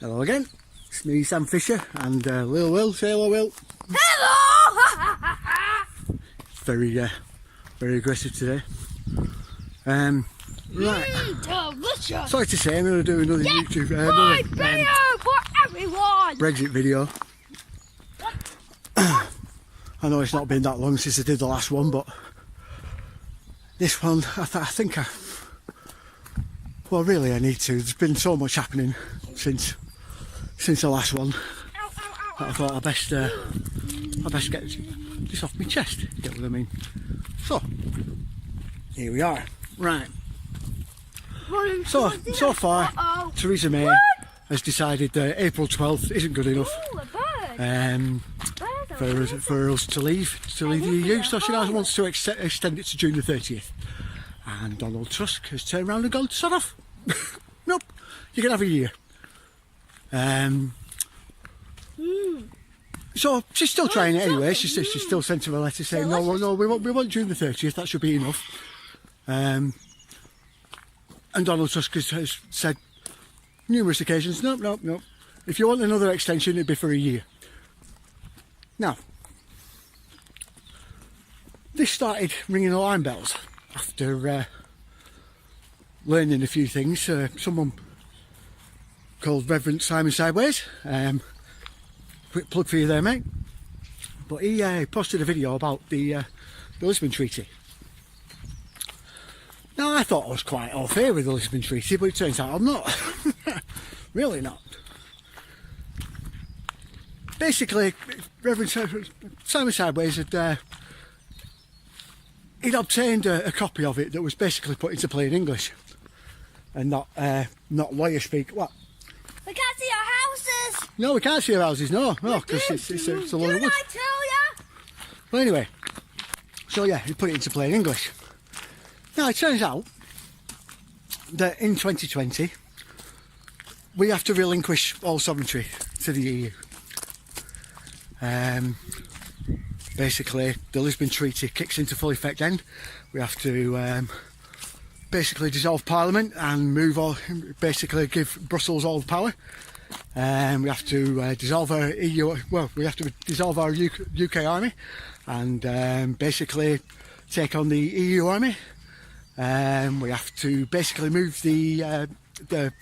Hello again, it's me Sam Fisher and Lil Will. Say hello, Will. Hello! Very aggressive today. Right. Delicious! Sorry to say, I'm going to do another YouTube video for everyone! Brexit video. I know it's not been that long since I did the last one, but this one, I think well, really I need to. There's been so much happening since the last one that I thought I best get this off my chest. You get what I mean? So here we are. Right. So far, Theresa May has decided that April 12th isn't good enough for us to leave the EU. So she now wants to extend it to June the 30th. And Donald Tusk has turned around and gone, sod off. Nope, you can have a year. So she's still trying it anyway. She still sent her a letter saying no, we want June the 30th. That should be enough. And Donald Tusk has said numerous occasions, nope. If you want another extension, it'd be for a year. Now, this started ringing alarm bells after learning a few things. Someone called Reverend Simon Sideways, quick plug for you there, mate, but he posted a video about the Lisbon Treaty. Now, I thought I was quite au fait with the Lisbon Treaty, but it turns out I'm not. Really not. Basically, Reverend Simon Sideways had he'd obtained a copy of it that was basically put into plain English and not lawyer speak. What? We can't see our houses! No, we can't see our houses, no, because it's a lot of wood. Didn't I tell ya? Well, anyway, so yeah, he put it into plain English. Now, it turns out that in 2020, we have to relinquish all sovereignty to the EU. Basically, the Lisbon Treaty kicks into full effect then. We have to basically dissolve Parliament and basically give Brussels all the power. We have to dissolve our EU, well, we have to dissolve our UK army and basically take on the EU army We have to basically move the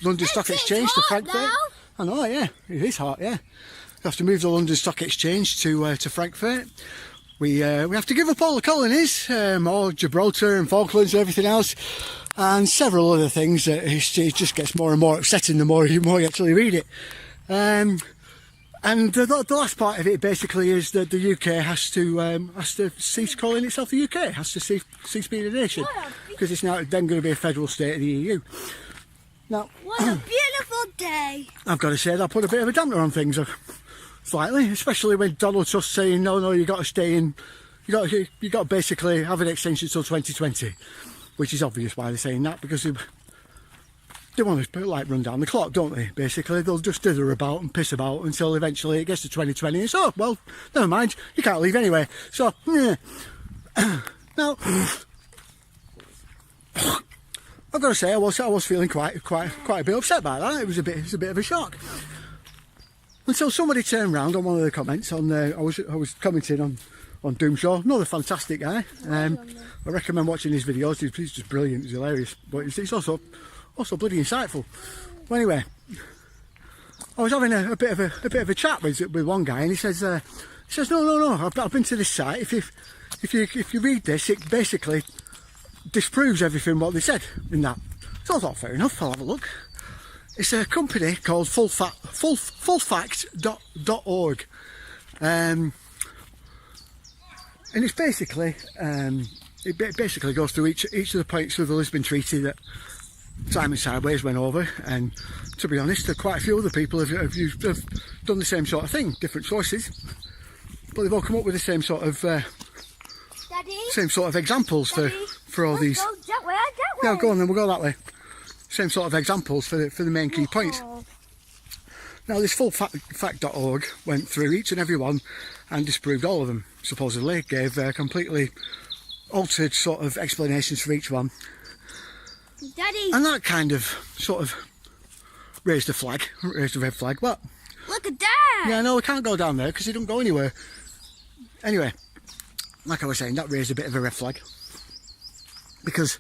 London Stock Exchange to Frankfurt. Now. I know, yeah, it is hot, yeah. We have to move the London Stock Exchange to Frankfurt. We have to give up all the colonies, all Gibraltar and Falklands and everything else, and several other things. It just gets more and more upsetting the more you actually read it. And the last part of it basically is that the UK has to cease calling itself the UK, has to cease being a nation, because it's now then going to be a federal state of the EU. Now, what a beautiful day. I've got to say that put a bit of a damper on things, slightly, especially when Donald Tusk saying no, you got to stay in, you got to basically have an extension till 2020, which is obvious why they're saying that, because they want to like run down the clock, don't they? Basically, they'll just dither about and piss about until eventually it gets to 2020 and so, well, never mind, you can't leave anyway. So, yeah. Now, I've got to say, I was feeling quite a bit upset by that. It was a bit of a shock. Until somebody turned round on one of the comments on I was commenting on Doomshaw, another fantastic guy. I recommend watching his videos. He's just brilliant, he's hilarious, but he's also bloody insightful. Well, anyway, I was having a bit of a chat with one guy, and he says no, I've been to this site. If you read this, it basically disproves everything what they said in that. So I thought, fair enough, I'll have a look. It's a company called Fullfact.org, and it's basically it basically goes through each of the points of the Lisbon Treaty that Simon Sideways went over, and to be honest, quite a few other people have done the same sort of thing, different choices, but they've all come up with the same sort of examples for all these. That way. Yeah, go on then, we'll go that way. Same sort of examples for the main key points. Now, this fullfact.org went through each and every one and disproved all of them, supposedly, gave completely altered sort of explanations for each one. Daddy. And that kind of sort of raised a red flag. What? Look at that. Yeah, no, we can't go down there because it don't go anywhere. Anyway, like I was saying, that raised a bit of a red flag, because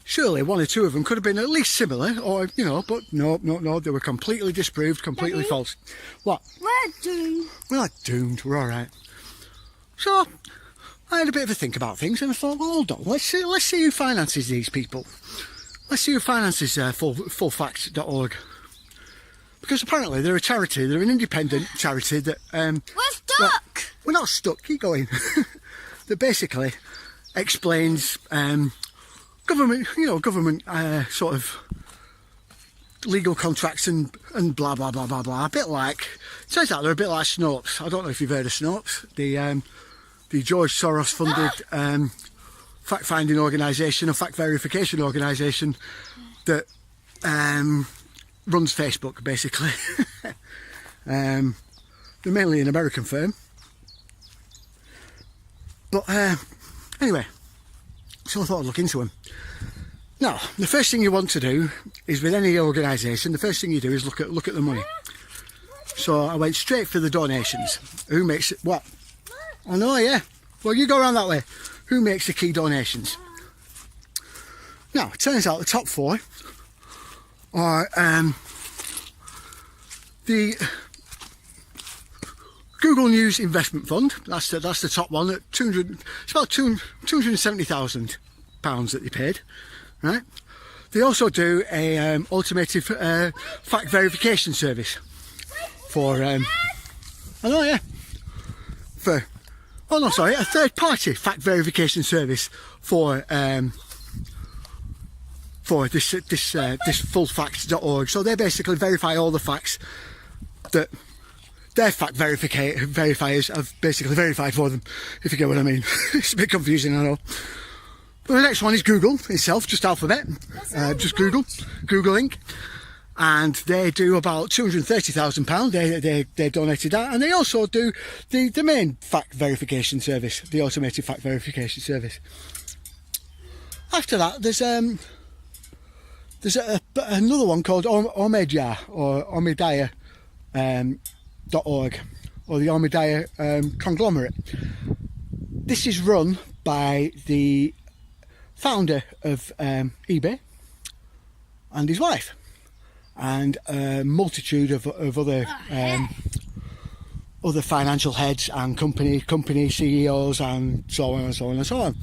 surely one or two of them could have been at least similar, or, you know, but no, they were completely disproved, completely Daddy, false. What? We're doomed. We're not doomed, we're alright. So, I had a bit of a think about things, and I thought, well, hold on, let's see who finances these people. Let's see who finances fullfact.org. Because apparently they're a charity, they're an independent charity that... we're stuck! Well, we're not stuck, keep going. That basically explains government sort of legal contracts and blah blah blah blah blah. A bit like, turns out they're a bit like Snopes. I don't know if you've heard of Snopes, the George Soros funded fact-finding organisation, a fact verification organisation that runs Facebook basically. They're mainly an American firm, but anyway, so I thought I'd look into them. Now, the first thing you want to do is, with any organisation, the first thing you do is look at the money. So I went straight for the donations. Who makes it? What? I know, yeah. Well, you go around that way. Who makes the key donations? Now, it turns out the top four are the Google News Investment Fund. That's the top one at 200. It's about £270,000 that they paid, right? They also do a automated fact verification service for I know, yeah, for a third-party fact verification service for this fullfact.org. So they basically verify all the facts that their fact verifiers have basically verified for them, if you get what I mean. It's a bit confusing, I know. But the next one is Google itself, just alphabet, just Google Inc. And they do about £230,000. They donated that, and they also do the main fact verification service, the automated fact verification service. After that, there's another one called Omidyar or Omidyar.org, or the Omidyar conglomerate. This is run by the founder of eBay, and his wife, and a multitude of other other financial heads and company CEOs and so on and so on and so on.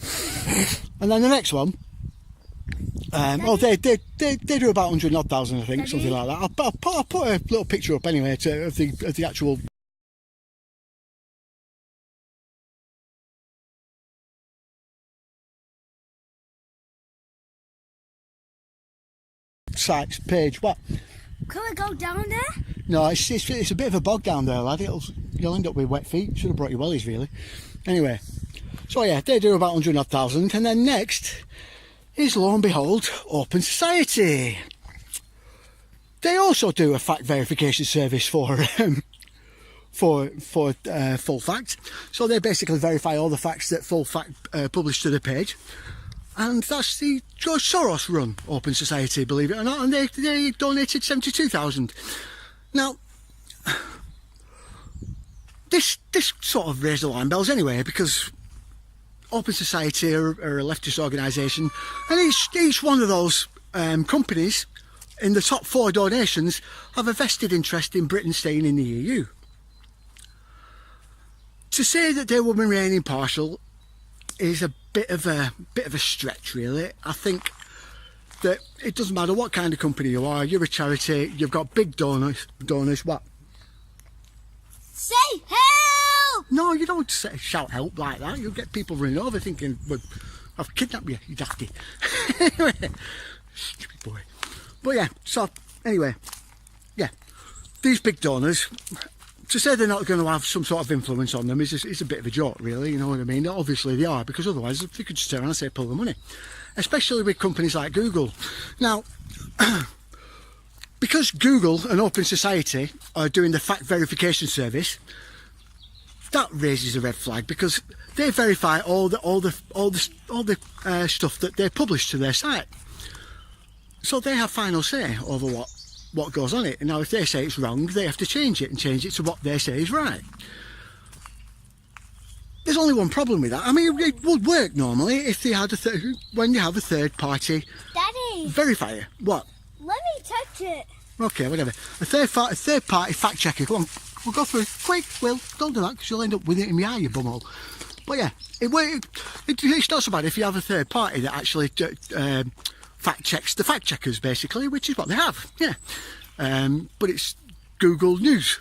And then the next one, they do about 100,000, I think, something like that. I'll put a little picture up anyway of the actual site's page. What? Can we go down there? No, it's a bit of a bog down there, lad. You'll end up with wet feet. Should have brought your wellies, really. Anyway, so yeah, they do about 100,000, and then next is, lo and behold, Open Society. They also do a fact verification service for Fullfact. So they basically verify all the facts that Fullfact publish to the page. And that's the George Soros run Open Society, believe it or not, and they donated 72,000. Now, this sort of raised alarm bells anyway, because Open Society are a leftist organisation, and each one of those companies in the top 4 donations have a vested interest in Britain staying in the EU. To say that they will remain impartial is a bit of a stretch, really. I think that it doesn't matter what kind of company you are. You're a charity. You've got big donors. What? Say help! No, you don't shout help like that. You'll get people running over thinking, well, I've kidnapped you, you dafty. Anyway, stupid boy. But yeah, so anyway, yeah, these big donors, to say they're not going to have some sort of influence on them is a bit of a joke, really, you know what I mean? Obviously they are, because otherwise they could just turn around and say pull the money. Especially with companies like Google. Now, because Google and Open Society are doing the fact verification service, that raises a red flag, because they verify all the stuff that they publish to their site. So they have final say over what goes on it. And now if they say it's wrong, they have to change it and change it to what they say is right. There's only one problem with that. I mean, it would work normally if they had when you have a third party Daddy, verifier. What? let me touch it. Okay, whatever. A third party fact checker. Come on, we'll go through it. Quick, Will, don't do that, because you'll end up with it in your eye, you bumhole. But yeah, it's not so bad if you have a third party that actually fact checks the fact checkers, basically, which is what they have. Yeah, but it's Google News.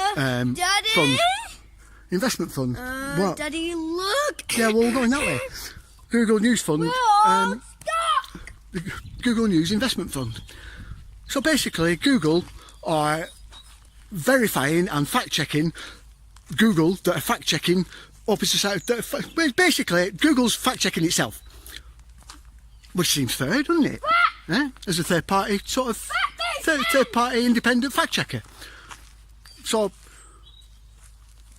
Daddy. Fund. Investment fund. What? Daddy, look. Yeah, well, we're going that way. Google News Fund. Stop. The Google News Investment Fund. So basically, Google are verifying and fact-checking Google that are fact-checking Open Society. Basically, Google's fact-checking itself, which seems fair, doesn't it? As a third-party sort of third-party independent fact-checker. So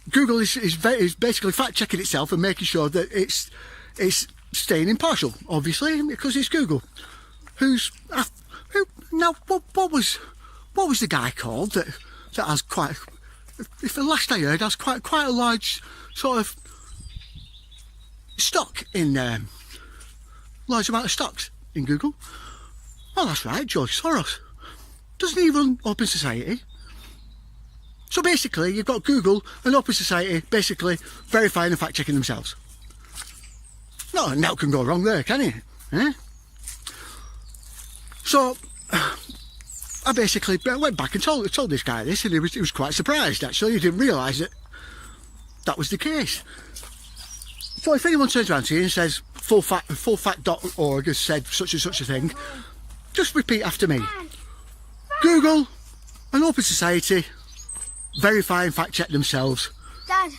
Google is basically fact-checking itself and making sure that it's staying impartial, obviously, because it's Google. What was the guy called that has quite, if the last I heard, has quite a large sort of stock in large amount of stocks in Google? Oh, that's right, George Soros. Doesn't he run Open Society? So basically, you've got Google and Open Society basically verifying and fact-checking themselves. No, now can go wrong there, can it? Eh? So I basically went back and told this guy this, and he was quite surprised, actually. He didn't realise that was the case. So if anyone turns around to you and says fullfact.org has said such and such a thing, just repeat after me. Google and Open Society verify and fact check themselves. Dad.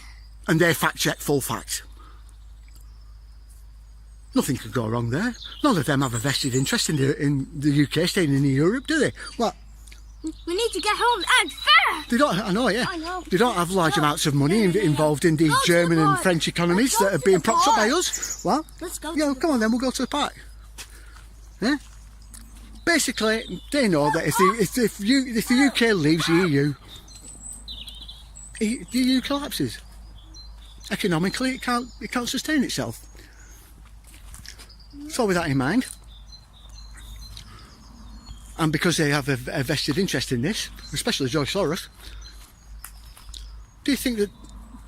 And they fact check Fullfact. Nothing could go wrong there. None of them have a vested interest in the UK staying in Europe, do they? What? We need to get home and fast. They don't. I know, yeah. I know. They don't have large amounts of money involved in the Go to German the and park. French economies Let's go that are to being the propped up by park. us. What? Let's go. Yeah, come on then. We'll go to the park. Yeah. Basically, they know that if the UK leaves the EU, the EU collapses. Economically, it can't sustain itself. So with that in mind, and because they have a vested interest in this, especially George Soros, do you think that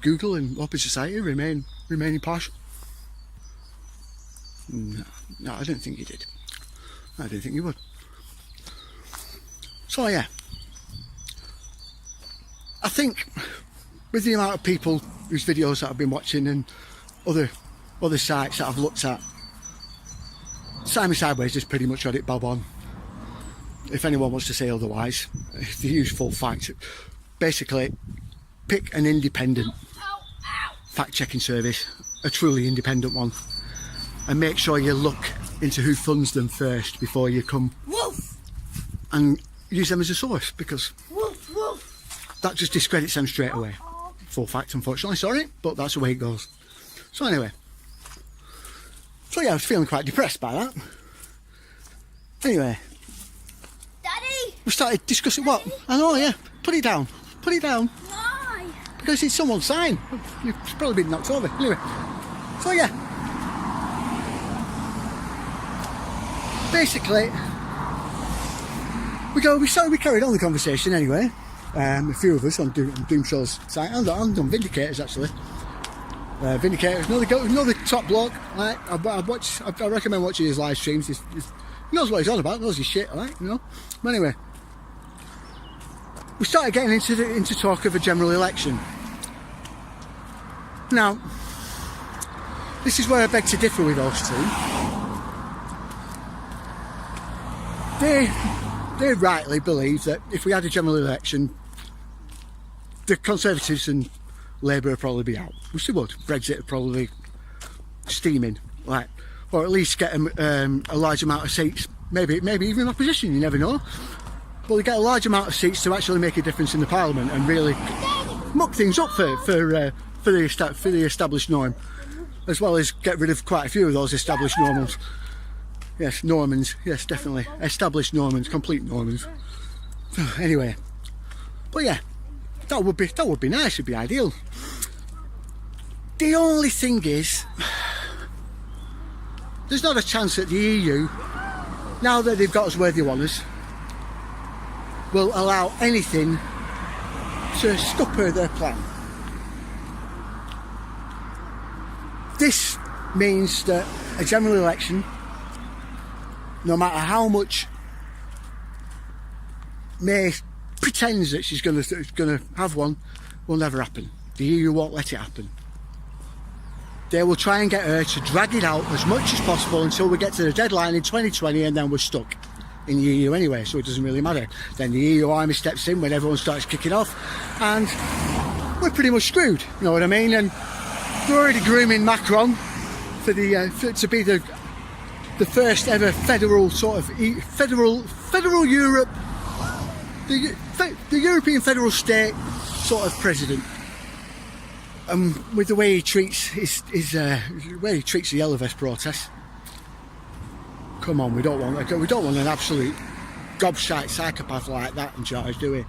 Google and Open Society remain impartial? No, I don't think you did. I didn't think you would. So yeah, I think with the amount of people whose videos that I've been watching and other sites that I've looked at, Simon Sideways has pretty much got it bob on. If anyone wants to say otherwise, if they use Fullfact, basically pick an independent fact-checking service, a truly independent one, and make sure you look into who funds them first before you come and use them as a source, because that just discredits them straight away. Fullfact, unfortunately, sorry, but that's the way it goes. So anyway, so yeah, I was feeling quite depressed by that. Anyway, Daddy! we started discussing what? I know, yeah. Put it down. Put it down. Why? Because it's someone's sign. It's probably been knocked over. Anyway, so yeah. Basically, we carried on the conversation anyway. A few of us on Doomshaw's site, and on Vindicators actually. Vindicators, another top bloke. Right? I recommend watching his live streams. He knows what he's on about, knows his shit, right? You know. But anyway, we started getting into talk of a general election. Now, this is where I beg to differ with those two. They rightly believe that if we had a general election, the Conservatives and Labour would probably be out, which they would. Brexit would probably be steaming, like, or at least get a large amount of seats, maybe even opposition, you never know. But they get a large amount of seats to actually make a difference in the Parliament and really muck things up for the established norm, as well as get rid of quite a few of those established normals. Yes, Normans, yes, definitely. Established Normans, complete Normans. Anyway, but yeah, that would be nice, it'd be ideal. The only thing is, there's not a chance that the EU, now that they've got us where they want us, will allow anything to scupper their plan. This means that a general election, no matter how much May pretends that she's going to have one, will never happen. The EU won't let it happen. They will try and get her to drag it out as much as possible until we get to the deadline in 2020, and then we're stuck in the EU anyway, so it doesn't really matter. Then the EU army steps in when everyone starts kicking off, and we're pretty much screwed, you know what I mean? And they're already grooming Macron for to be the first ever federal sort of federal Europe, the European federal state sort of president. With the way he treats the Yellow Vest protests. Come on, we don't want an absolute gobshite psychopath like that in charge, do we?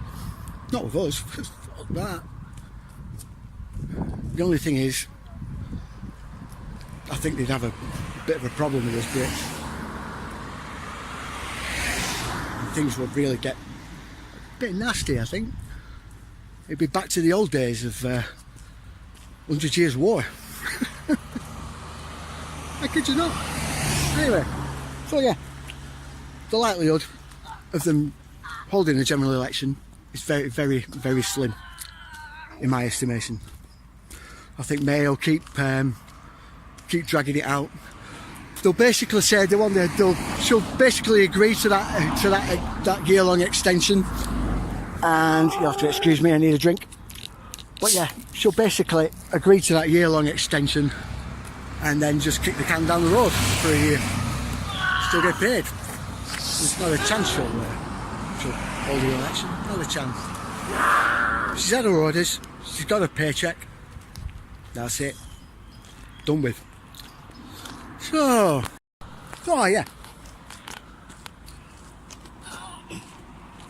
Not with us. Fuck that. The only thing is, I think they'd have a bit of a problem with us Brits. Things would really get a bit nasty, I think. It'd be back to the old days of 100 Years' War. I kid you not. Anyway, so yeah, the likelihood of them holding a general election is very, very, very slim, in my estimation. I think May will keep dragging it out. They'll basically say she'll basically agree to that year-long extension, and you'll have to excuse me, I need a drink. But yeah, she'll basically agree to that year-long extension and then just kick the can down the road for a year. Still get paid. There's not a chance she'll hold the election. Not a chance. She's had her orders. She's got a paycheck. That's it. Done with. So yeah.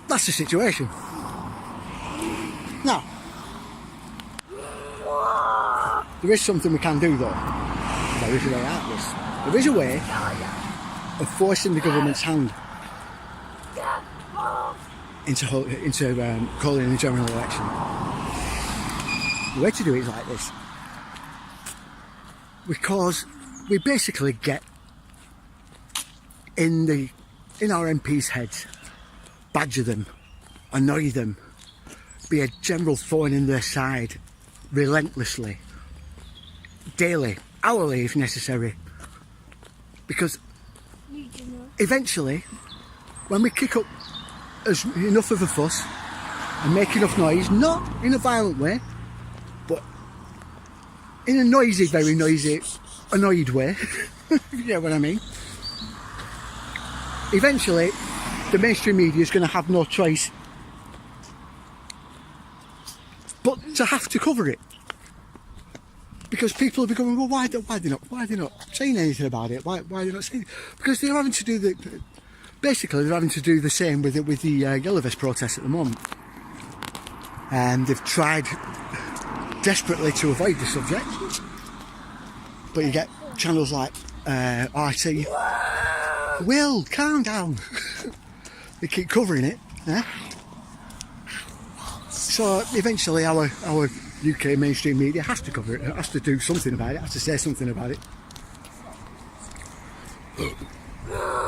That's the situation. Now, there is something we can do though, originally like this. There is a way of forcing the government's hand into calling a general election. The way to do it is like this. Because we basically get in our MPs' heads, badger them, annoy them, be a general thorn in their side, relentlessly, daily, hourly if necessary. Because eventually, when we kick up enough of a fuss and make enough noise, not in a violent way, but in a noisy, very noisy, annoyed way, you know what I mean? Eventually, the mainstream media is going to have no choice but to have to cover it, because people will be going, well, why are they not saying anything about it? Why are they not saying it? Because they're having to do they're having to do the same with the Yellow Vest protests at the moment, and they've tried desperately to avoid the subject, but you get channels like RT. Will, calm down. They keep covering it. Yeah? So eventually our UK mainstream media has to cover it, has to do something about it, has to say something about it.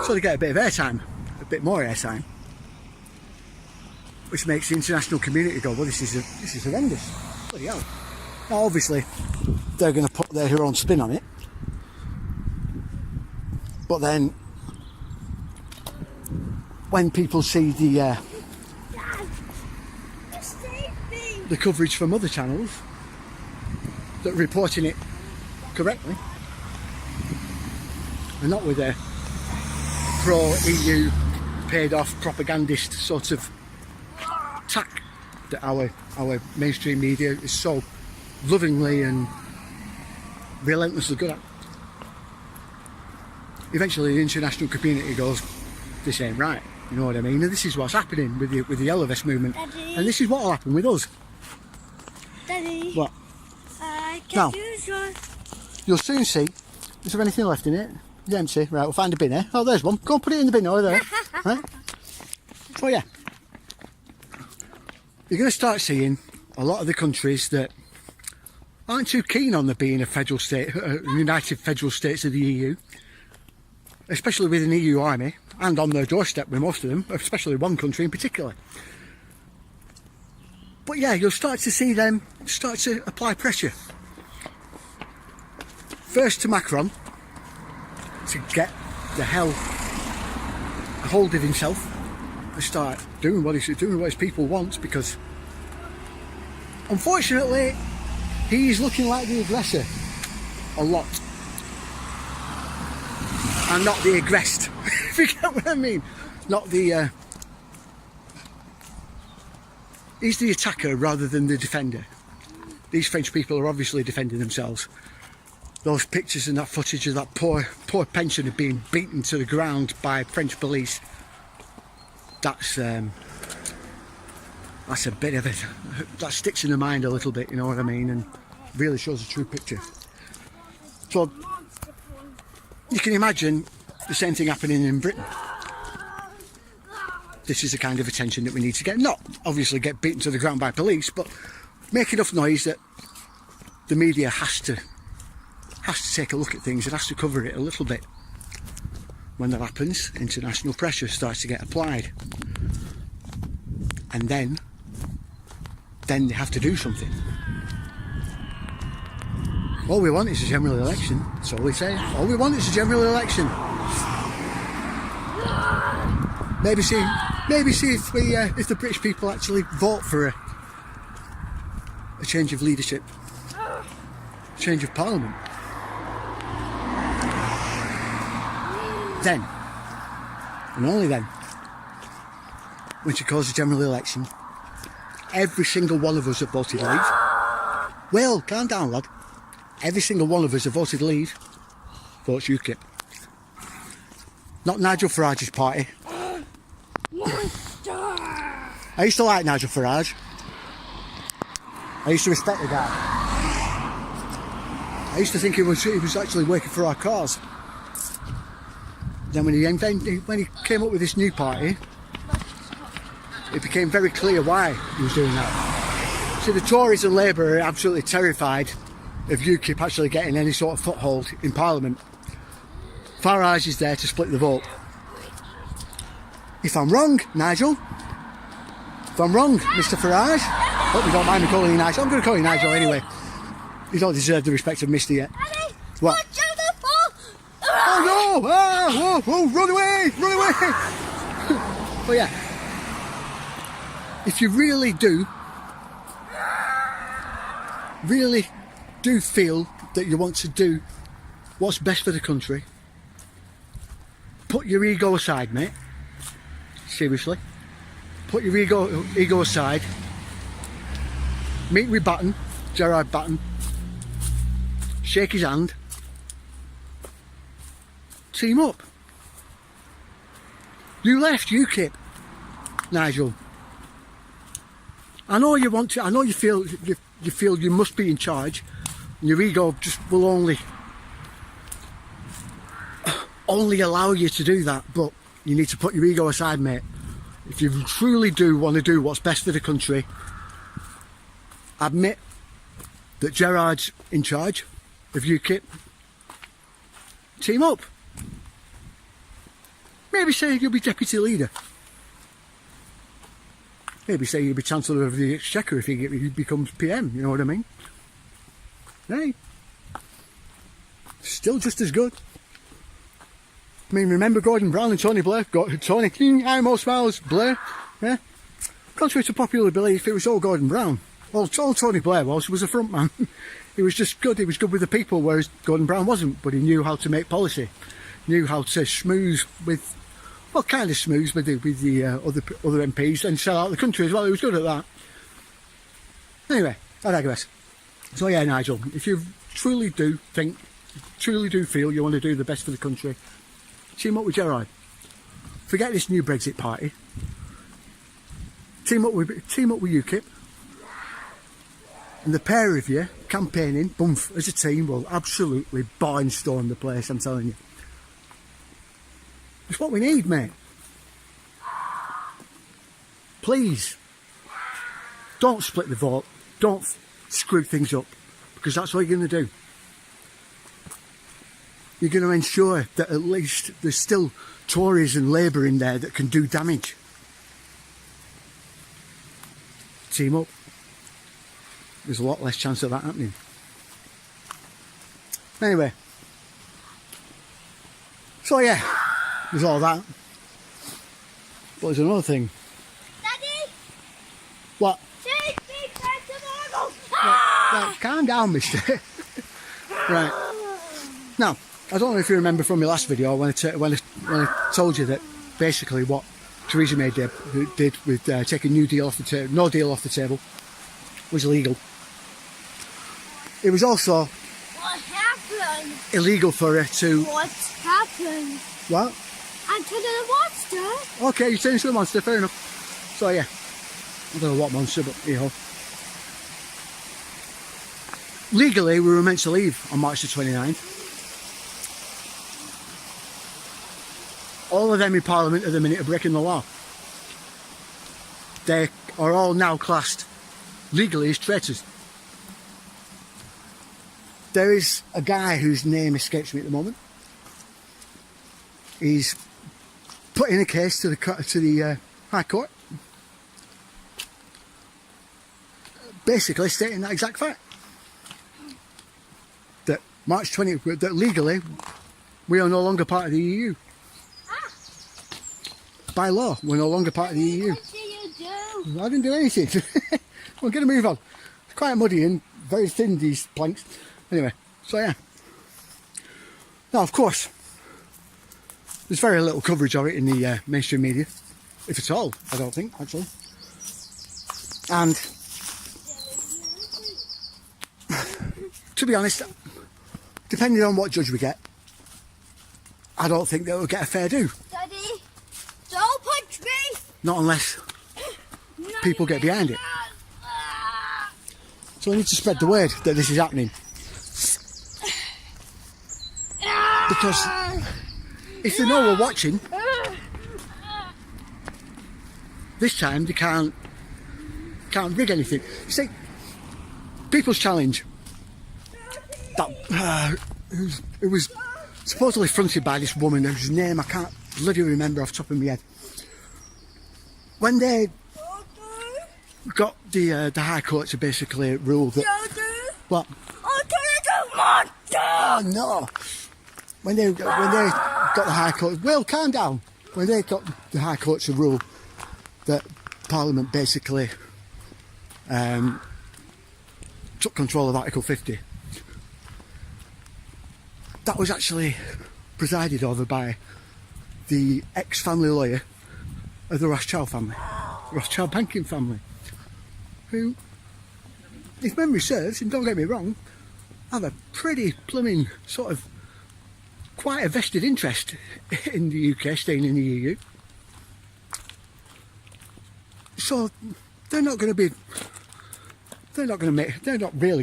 So they get a bit of airtime, a bit more airtime, which makes the international community go, well, this is horrendous. Bloody hell. Now obviously they're going to put their own spin on it, but then when people see the coverage from other channels that are reporting it correctly and not with a pro-EU paid off propagandist sort of tack that our mainstream media is so lovingly and relentlessly good at, eventually the international community goes, this ain't right, you know what I mean? And this is what's happening with the Yellow Vest movement. Daddy. And this is what will happen with us. Daddy. What? Can Now, use your... You'll soon see. Is there anything left in it? It's empty. Right, we'll find a bin here. Oh, there's one. Go and put it in the bin over there. Right? So yeah, you're going to start seeing a lot of the countries that aren't too keen on there being a federal state, united federal states of the EU, especially with an EU army, and on their doorstep with most of them, especially one country in particular. But yeah, you'll start to see them start to apply pressure. First to Macron, to get the hell a hold of himself and start doing what his people want, because unfortunately he's looking like the aggressor a lot. And not the aggressed, if you get what I mean. Not the... he's the attacker rather than the defender. These French people are obviously defending themselves. Those pictures and that footage of that poor pensioner being beaten to the ground by French police, that's a bit of it. That sticks in the mind a little bit, you know what I mean, and really shows a true picture. So you can imagine the same thing happening in Britain. This is the kind of attention that we need to get. Not obviously get beaten to the ground by police, but make enough noise that the media has to take a look at things and has to cover it a little bit. When that happens, international pressure starts to get applied, and then they have to do something. All we want is a general election. That's all we say. All we want is a general election. Maybe see if the British people actually vote for a change of leadership, a change of parliament. Then, and only then, when she calls a general election, every single one of us that voted leave. Well, calm down, lad. Every single one of us that voted leave votes UKIP. Not Nigel Farage's party. I used to like Nigel Farage. I used to respect the guy. I used to think he was actually working for our cause. Then when he came up with this new party, it became very clear why he was doing that. See, the Tories and Labour are absolutely terrified of UKIP actually getting any sort of foothold in Parliament. Farage is there to split the vote. If I'm wrong, Nigel, if I'm wrong, Mr Farage, hope you don't mind me calling you Nigel. I'm going to call you Nigel anyway. You don't deserve the respect of Mr yet. What? Oh no! Ah, whoa, run away! Run away! But yeah, if you really do feel that you want to do what's best for the country, put your ego aside, mate. Seriously. Put your ego aside. Meet with Batten, Gerard Batten. Shake his hand. Team up. You left UKIP, Nigel. I know you want to. I know you feel you must be in charge. And your ego just will only allow you to do that. But you need to put your ego aside, mate. If you truly do want to do what's best for the country, admit that Gerard's in charge of UKIP. Team up. Maybe say you'll be deputy leader. Maybe say you'll be Chancellor of the Exchequer if he becomes PM, you know what I mean? Hey, still just as good. I mean, remember Gordon Brown and Tony Blair? Tony King, I'm all smiles, Blair. Yeah? Contrary to popular belief, it was all Gordon Brown. All Tony Blair was a front man. He was just good, he was good with the people, whereas Gordon Brown wasn't, but he knew how to make policy. Knew how to schmooze with, well, kind of schmooze with the other MPs and sell out the country as well. He was good at that. Anyway, I digress. So yeah, Nigel, if you truly do feel you want to do the best for the country, team up with Gerard. Forget this new Brexit party. Team up with UKIP. And the pair of you campaigning, boomf, as a team will absolutely barnstorm the place, I'm telling you. It's what we need, mate. Please, don't split the vote. Don't screw things up, because that's what you're going to do. You're going to ensure that at least there's still Tories and Labour in there that can do damage. Team up. There's a lot less chance of that happening. Anyway. So yeah, there's all that. But there's another thing. Daddy! What? Take me back to normal! Right, calm down, mister. Right. Now, I don't know if you remember from my last video when I told you that basically what Theresa May did with taking no deal off the table was illegal. It was also What happened? illegal for her to... What happened? What? I turned into a monster. Okay, you turned into a monster, fair enough. So yeah, I don't know what monster, but you know. Legally, we were meant to leave on March the 29th. All of them in Parliament at the minute are breaking the law. They are all now classed legally as traitors. There is a guy whose name escapes me at the moment. He's put in a case to the High Court, basically stating that exact fact, that that legally we are no longer part of the EU. By law, we're no longer part of the EU. What did you do? I didn't do anything. We're going to move on. It's quite muddy and very thin, these planks. Anyway, so yeah. Now, of course, there's very little coverage of it in the mainstream media, if at all, I don't think, actually. And to be honest, depending on what judge we get, I don't think that we'll get a fair do. Daddy, don't punch me! Not unless people get behind it. So we need to spread the word that this is happening. because if they know we're watching, this time they can't rig anything. You see, People's Challenge, that it was supposedly fronted by this woman whose name I can't bloody remember off the top of my head. When they got the High Court to basically rule that... What? Oh no! When they got the High Court... Well, calm down. When they got the High Court to rule that Parliament basically took control of Article 50, that was actually presided over by the ex-family lawyer of the Rothschild family, the Rothschild banking family, who, if memory serves, and don't get me wrong, have a pretty plumbing sort of quite a vested interest in the UK staying in the EU. So they're not really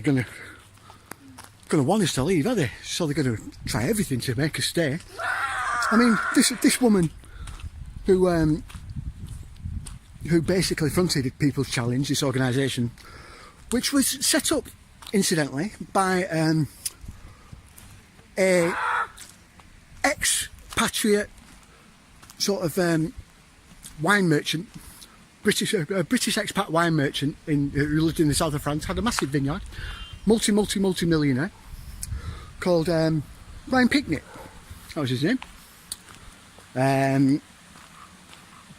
going to want us to leave, are they? So they're going to try everything to make us stay. I mean, this woman who basically fronted People's Challenge, this organisation, which was set up, incidentally, by a expatriate sort of wine merchant, British expat wine merchant who lived in the south of France, had a massive vineyard, multi-millionaire, called Brian Picnic. That was his name.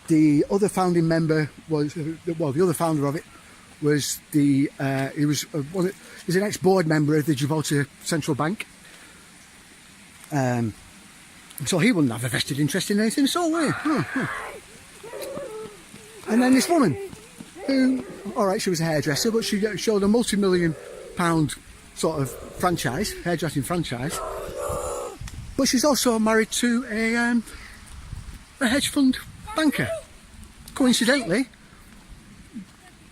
The other founding member was, well, the other founder of it was he's an ex-board member of the Gibraltar Central Bank. So he wouldn't have a vested interest in anything at all, would he? And then this woman, who, alright, she was a hairdresser, but she showed a multi-million-pound sort of franchise, hairdressing franchise. But she's also married to a hedge fund banker. Coincidentally,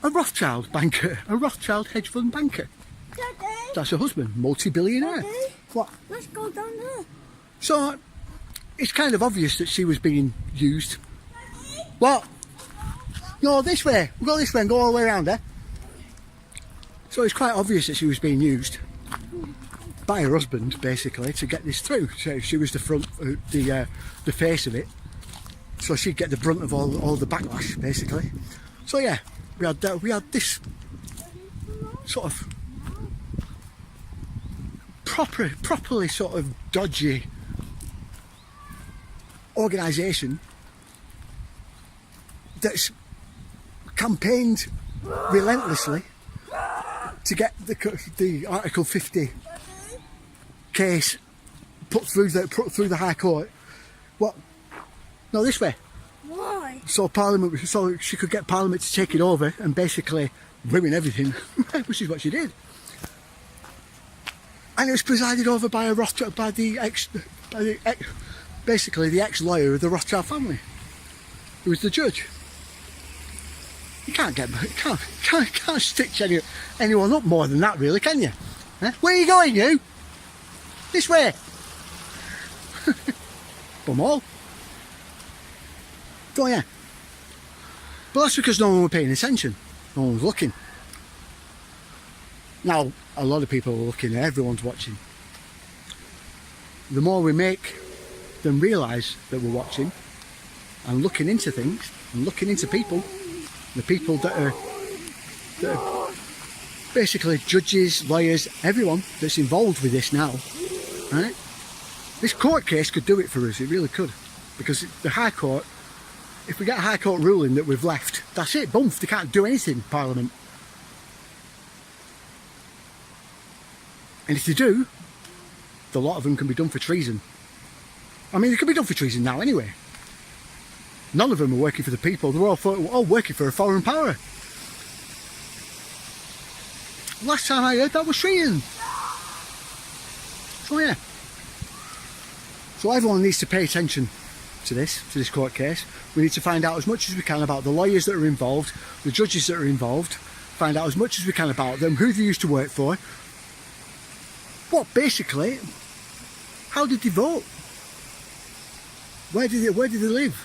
a Rothschild banker, a Rothschild hedge fund banker. Daddy, That's her husband, multi-billionaire. Daddy, What? let's go down there. So, it's kind of obvious that she was being used. What? No, this way. We'll go this way and go all the way around there. So it's quite obvious that she was being used by her husband, basically, to get this through. So she was the front, the face of it. So she'd get the brunt of all the backlash, basically. So yeah, we had this sort of properly sort of dodgy organisation that's campaigned relentlessly to get the Article 50 case put through the High Court. What? No, this way. Why? So she could get Parliament to take it over and basically ruin everything, which is what she did. And it was presided over by basically the ex-lawyer of the Rothschild family, who was the judge. You can't stitch anyone up more than that, really, can you? Huh? Where are you going, you? This way. Bum all. Oh yeah. But that's because no one was paying attention. No one was looking. Now, a lot of people are looking, everyone's watching. The more we make them realise that we're watching and looking into things and looking into people, the people that are basically judges, lawyers, everyone that's involved with this now, right? This court case could do it for us, it really could. Because the High Court, if we get a High Court ruling that we've left, that's it, boom, they can't do anything, Parliament. And if they do, a lot of them can be done for treason. I mean, they can be done for treason now anyway. None of them are working for the people, they're all working for a foreign power. Last time I heard that was treason. So yeah. So everyone needs to pay attention to this court case. We need to find out as much as we can about the lawyers that are involved, the judges that are involved, find out as much as we can about them, who they used to work for, what basically How did they vote? Where did they live?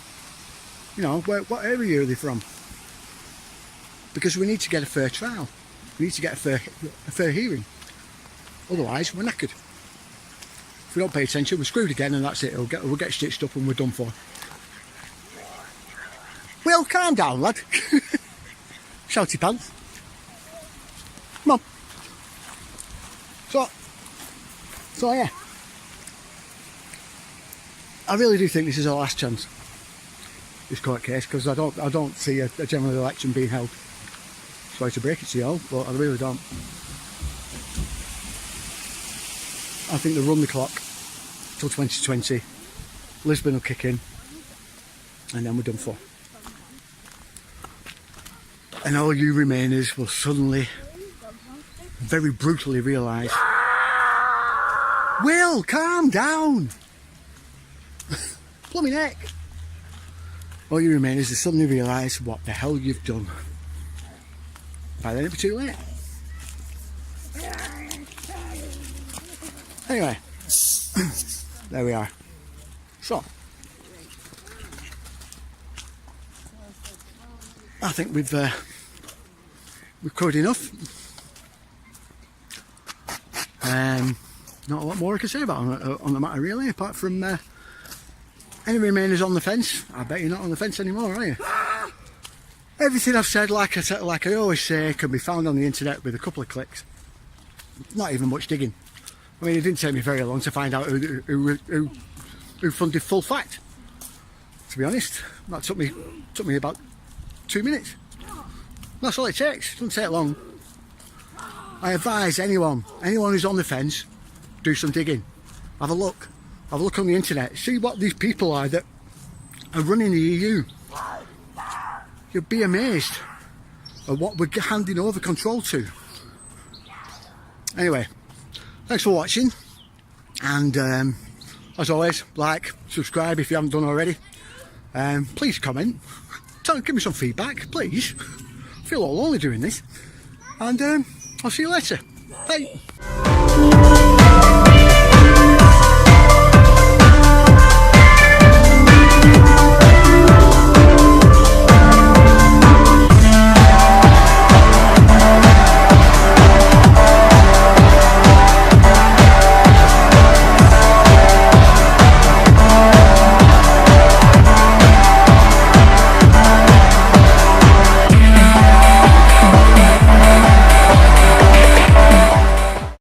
You know, what area are they from? Because we need to get a fair trial. We need to get a fair hearing. Otherwise, we're knackered. If we don't pay attention, we're screwed again, and that's it. We'll get stitched up and we're done for. Well, calm down, lad. Shouty pants. Come on. So yeah. I really do think this is our last chance, this court case, because I don't see a general election being held. Sorry to break it to you all, but I really don't. I think they'll run the clock till 2020. Lisbon will kick in, and then we're done for. And all you Remainers will suddenly, very brutally realise, Will, calm down! Plummy neck! All you Remainers will suddenly realise what the hell you've done. By then it'll be too late. Anyway, there we are. So, I think we've covered enough. Not a lot more I can say about on the matter really, apart from any Remainers on the fence. I bet you're not on the fence anymore, are you? Everything I've said, like I always say, can be found on the internet with a couple of clicks. Not even much digging. I mean, it didn't take me very long to find out who funded Fullfact. To be honest, that took me about 2 minutes. That's all it takes. It doesn't take long. I advise anyone who's on the fence, do some digging. Have a look on the internet. See what these people are that are running the EU. You'll be amazed at what we're handing over control to. Anyway, thanks for watching, and as always, like, subscribe if you haven't done already. Please comment, give me some feedback, please. I feel all lonely doing this, and I'll see you later. Bye.